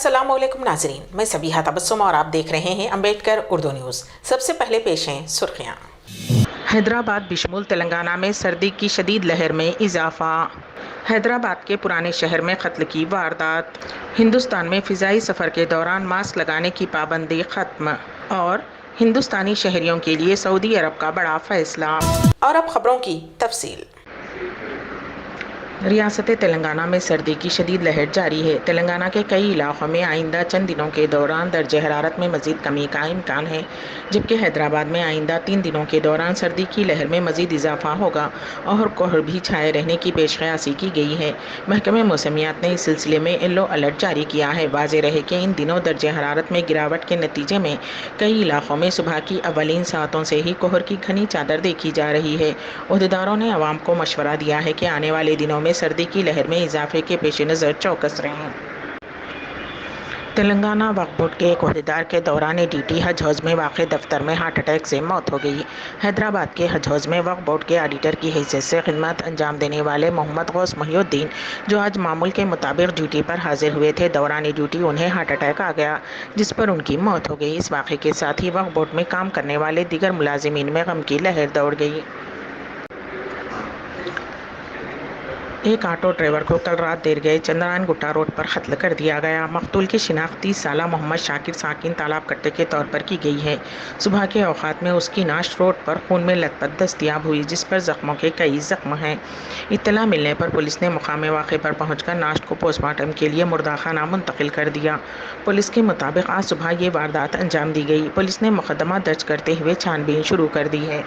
अस्सलाम वालेकुम नाजरीन, मैं सबीहा तबस्सुम और आप देख रहे हैं अम्बेडकर उर्दू न्यूज़। सबसे पहले पेश हैं सुर्खियाँ। हैदराबाद बिशमूल तेलंगाना में सर्दी की शदीद लहर में इजाफा। हैदराबाद के पुराने शहर में कत्ल की वारदात। हिंदुस्तान में फ़िज़ाई सफ़र के दौरान मास्क लगाने की पाबंदी ख़त्म। और हिंदुस्तानी शहरियों के लिए सऊदी अरब का बड़ा फैसला। और अब खबरों की तफसील। रियासत तेलंगाना में सर्दी की शदीद लहर जारी है। तेलंगाना के कई इलाकों में आइंदा चंद दिनों के दौरान दर्जे हरारत में मजीद कमी का इम्कान है, जबकि हैदराबाद में आइंदा 3 दिनों के दौरान सर्दी की लहर में मजीद इजाफा होगा और कोहर भी छाए रहने की पेशकयासी की गई है। महकमे मौसमियात ने इस सिलसिले में येलो अलर्ट जारी किया है। वाज़ेह रहे कि इन दिनों दर्जे हरारत में गिरावट के नतीजे में कई इलाकों में सुबह की अवलिन सातों से ही कोहर की घनी चादर देखी जा रही है। ओहदेदारों ने अवाम को मशवरा दिया है कि आने वाले दिनों में सर्दी की लहर में इजाफे के पेश नज़र चौकस रहें। तेलंगाना वक्फ बोर्ड के एक ओहदेदार के दौरान डीटी हज हाउस में वाक़े दफ्तर में हार्ट अटैक से मौत हो गई। हैदराबाद के हज हाउस में वक्फ बोर्ड के ऑडिटर की हैसियत से खिदमत अंजाम देने वाले मोहम्मद गौस मोहिउद्दीन, जो आज मामूल के मुताबिक ड्यूटी पर हाजिर हुए थे, दौरान ड्यूटी उन्हें हार्ट अटैक आ गया, जिस पर उनकी मौत हो गई। इस वाक़े के साथ ही वक्फ बोर्ड में काम करने वाले दीगर मुलाजिमीन में गम की लहर दौड़ गई। एक ऑटो ड्राइवर को कल रात देर गए चंद्रायन गुट्टा रोड पर कत्ल कर दिया गया। मकतूल की शिनाख्त 30 साला मोहम्मद शाकिर साकिन तालाब कट्टे के तौर पर की गई है। सुबह के औकात में उसकी नाश रोड पर खून में लथपथ दस्तयाब हुई, जिस पर जख्मों के कई जख्म हैं। इत्तला मिलने पर पुलिस ने मुकाम वाक़े पर पहुंचकर नाश्त को पोस्टमार्टम के लिए मुर्दाखाना मुंतकिल कर दिया। पुलिस के मुताबिक आज सुबह ये वारदात अंजाम दी गई। पुलिस ने मुकदमा दर्ज करते हुए छानबीन शुरू कर दी है।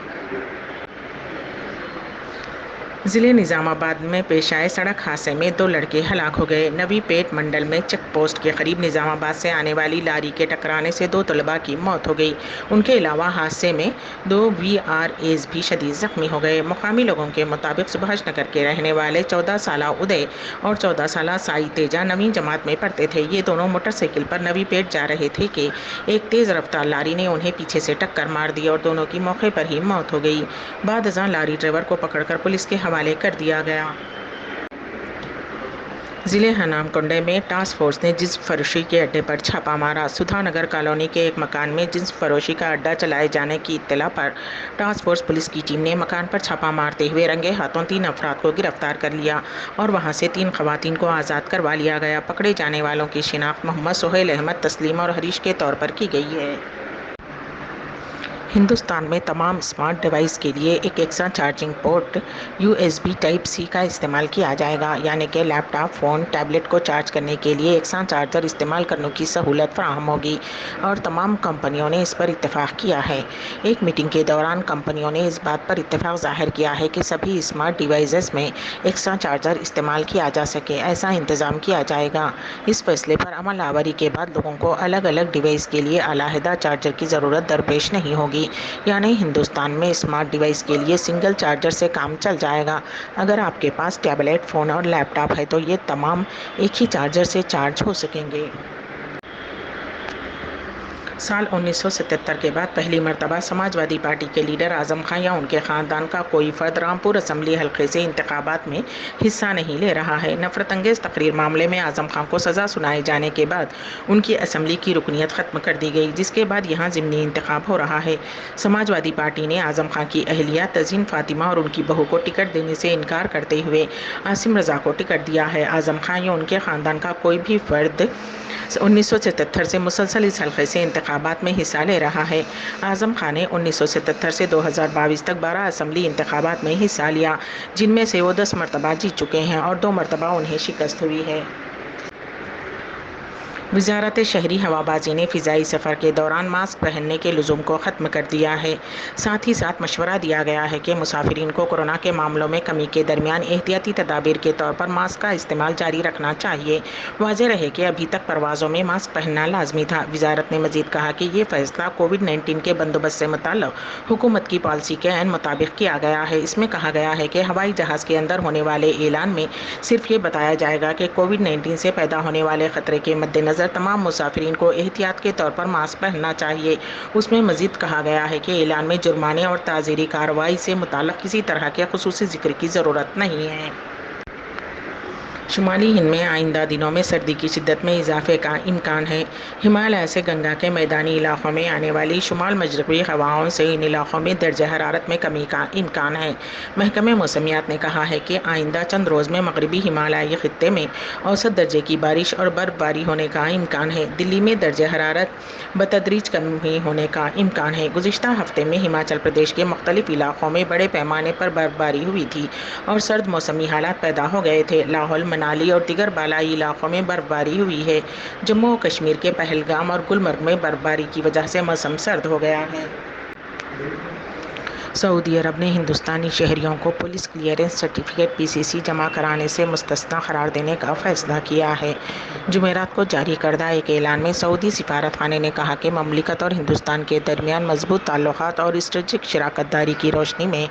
ज़िले निज़ामाबाद में पेश आए सड़क हादसे में 2 लड़के हलाक हो गए। नवी पेट मंडल में चेक पोस्ट के करीब निज़ामाबाद से आने वाली लारी के टकराने से 2 तलबा की मौत हो गई। उनके अलावा हादसे में 2 VRAs भी शदीद ज़ख्मी हो गए। मुकामी लोगों के मुताबिक सुभाष नगर के रहने वाले 14 साला उदय और 14 साला साई तेजा नवीं जमात में पढ़ते थे। ये दोनों मोटरसाइकिल पर नवी पेट जा रहे थे कि एक तेज़ रफ्तार लारी ने उन्हें पीछे से टक्कर मार दी और दोनों की मौके पर ही मौत हो गई। बाद अज़ां लारी ड्राइवर को पकड़कर पुलिस के हवाले कर दिया गया। ज़िले हनामकुंडे में टास्क फोर्स ने जिन्स फरोशी के अड्डे पर छापा मारा। सुधा नगर कॉलोनी के एक मकान में जिन्स फरोशी का अड्डा चलाए जाने की इत्तला पर टास्क फोर्स पुलिस की टीम ने मकान पर छापा मारते हुए रंगे हाथों 3 अफराद को गिरफ्तार कर लिया और वहां से 3 खवातीन को आज़ाद करवा लिया गया। पकड़े जाने वालों की शिनाख्त मोहम्मद सोहेल अहमद, तस्लीम और हरीश के तौर पर की गई है। हिंदुस्तान में तमाम स्मार्ट डिवाइस के लिए एक extra charging port USB Type-C का इस्तेमाल किया जाएगा, यानी कि लैपटॉप, फ़ोन, टैबलेट को चार्ज करने के लिए एक्स्ट्रा चार्जर इस्तेमाल करने की सहूलत फराहम होगी और तमाम कंपनियों ने इस पर इत्तेफाक किया है। एक मीटिंग के दौरान कंपनियों ने इस बात पर इत्तेफाक ज़ाहिर किया है कि सभी स्मार्ट डिवाइसेस में एक्स्ट्रा चार्जर इस्तेमाल किया जा सके, ऐसा इंतज़ाम किया जाएगा। इस फैसले पर अमल आवरी के बाद लोगों को अलग अलग डिवाइस के लिए अलहदा चार्जर की ज़रूरत दरपेश नहीं होगी, यानी हिंदुस्तान में स्मार्ट डिवाइस के लिए सिंगल चार्जर से काम चल जाएगा। अगर आपके पास टैबलेट, फ़ोन और लैपटॉप है तो ये तमाम एक ही चार्जर से चार्ज हो सकेंगे। साल 1977 के बाद पहली मरतबा समाजवादी पार्टी के लीडर आज़म खां या उनके ख़ानदान का कोई फ़र्द रामपुर असम्बली हल्के से इंतखाबात में हिस्सा नहीं ले रहा है। नफरत अंगेज़ तकरीर मामले में आज़म खां को सज़ा सुनाए जाने के बाद उनकी असम्बली की रुकनीत ख़त्म कर दी गई, जिसके बाद यहाँ ज़िमनी इंतखाब हो रहा है। समाजवादी पार्टी ने आज़म खां की अहलिया तज़ीन फ़ातिमा और उनकी बहू को टिकट देने से इनकार करते हुए आसिम रज़ा को टिकट दिया है। आज़म खां या उनके ख़ानदान का कोई भी फ़र्द 1977 से मुसलसल इस हल्के से इंतखाबात में हिस्सा ले रहा है। आज़म खां ने 1977 से 2022 तक 12 असम्बली इंतखाबात में हिस्सा लिया, जिनमें से वो 10 मरतबा जीत चुके हैं और 2 मरतबा उन्हें शिकस्त हुई है। वज़ारत शहरी हवाबाजी ने फ़िज़ाई सफ़र के दौरान मास्क पहनने के लुज़ूम को ख़त्म कर दिया है। साथ ही साथ मशवरा दिया गया है कि मुसाफिरीन को कोरोना के मामलों में कमी के दरमियान एहतियाती तदाबीर के तौर पर मास्क का इस्तेमाल जारी रखना चाहिए। वाज़ेह रहे कि अभी तक परवाज़ों में मास्क पहनना लाजमी था। वज़ारत ने मज़ीद कहा कि ये फ़ैसला कोविड-19 के बंदोबस्त से मुताल्लिक़ हुकूमत की पॉलिसी के ऐन मुताबिक किया गया है। इसमें कहा गया है कि हवाई जहाज़ के अंदर होने वाले ऐलान में सिर्फ ये बताया जाएगा कि कोविड-19 से पैदा होने वाले ख़तरे के मद्देनज़र तमाम मुसाफिरीन को एहतियात के तौर पर मास्क पहनना चाहिए। उसमें मज़ीद कहा गया है कि ऐलान में जुर्माने और ताज़ीरी कार्रवाई से मुताल्लिक़ किसी तरह के ख़ुसूसी ज़िक्र की ज़रूरत नहीं है। شمالی ہند میں آئندہ دنوں میں سردی کی شدت میں اضافے کا امکان ہے۔ ہمالیہ سے گنگا کے میدانی علاقوں میں آنے والی شمال مشرقی ہواؤں سے ان علاقوں میں درجہ حرارت میں کمی کا امکان ہے۔ محکمہ موسمیات نے کہا ہے کہ آئندہ چند روز میں مغربی ہمالیائی خطے میں اوسط درجے کی بارش اور برف باری ہونے کا امکان ہے۔ دلی میں درجہ حرارت بتدریج کمی ہونے کا امکان ہے۔ گزشتہ ہفتے میں ہماچل پردیش کے مختلف علاقوں میں بڑے پیمانے پر برف باری ہوئی تھی اور سرد موسمی حالات پیدا ہو گئے تھے۔ لاہور، منالی اور دیگر بالائی علاقوں میں برف باری ہوئی ہے۔ جموں و کشمیر کے پہلگام اور گلمرگ میں برف باری کی وجہ سے موسم سرد ہو گیا ہے۔ سعودی عرب نے ہندوستانی شہریوں کو پولیس کلیئرنس سرٹیفکیٹ PCC جمع کرانے سے مستثنی قرار دینے کا فیصلہ کیا ہے۔ جمعرات کو جاری کردہ ایک اعلان میں سعودی سفارت خانے نے کہا کہ مملکت اور ہندوستان کے درمیان مضبوط تعلقات اور اسٹریٹجک شراکت داری کی روشنی میں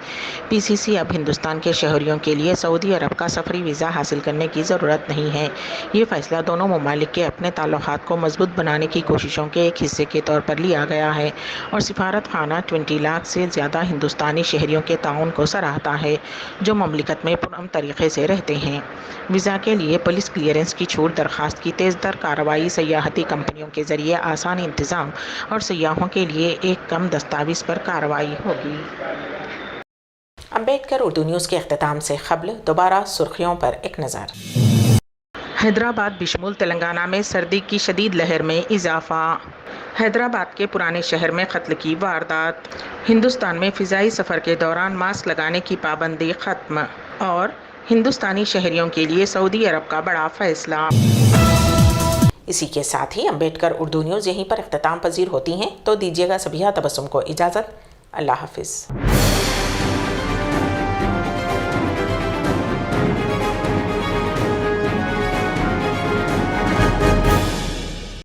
PCC اب ہندوستان کے شہریوں کے لیے سعودی عرب کا سفری ویزا حاصل کرنے کی ضرورت نہیں ہے۔ یہ فیصلہ دونوں ممالک کے اپنے تعلقات کو مضبوط بنانے کی کوششوں کے ایک حصے کے طور پر لیا گیا ہے اور سفارت خانہ 20 لاکھ سے زیادہ ہندوستانی شہریوں کے تعاون کو سراہتا ہے جو مملکت میں پرامن طریقے سے رہتے ہیں۔ ویزا کے لیے پولیس کلیئرنس کی چھوٹ درخواست کی تیز تر کارروائی سیاحتی کمپنیوں کے ذریعے آسان انتظام اور سیاحوں کے لیے ایک کم دستاویز پر کارروائی ہوگی۔ امبیڈکر اردو نیوز کے اختتام سے قبل دوبارہ سرخیوں پر ایک نظر۔ حیدرآباد بشمول تلنگانہ میں سردی کی شدید لہر میں اضافہ۔ حیدرآباد کے پرانے شہر میں قتل کی واردات۔ ہندوستان میں فضائی سفر کے دوران ماسک لگانے کی پابندی ختم اور ہندوستانی شہریوں کے لیے سعودی عرب کا بڑا فیصلہ۔ اسی کے ساتھ ہی امبیڈکر اردو نیوز یہیں پر اختتام پذیر ہوتی ہیں، تو دیجیے گا سبیہ تبسم کو اجازت۔ اللہ حافظ۔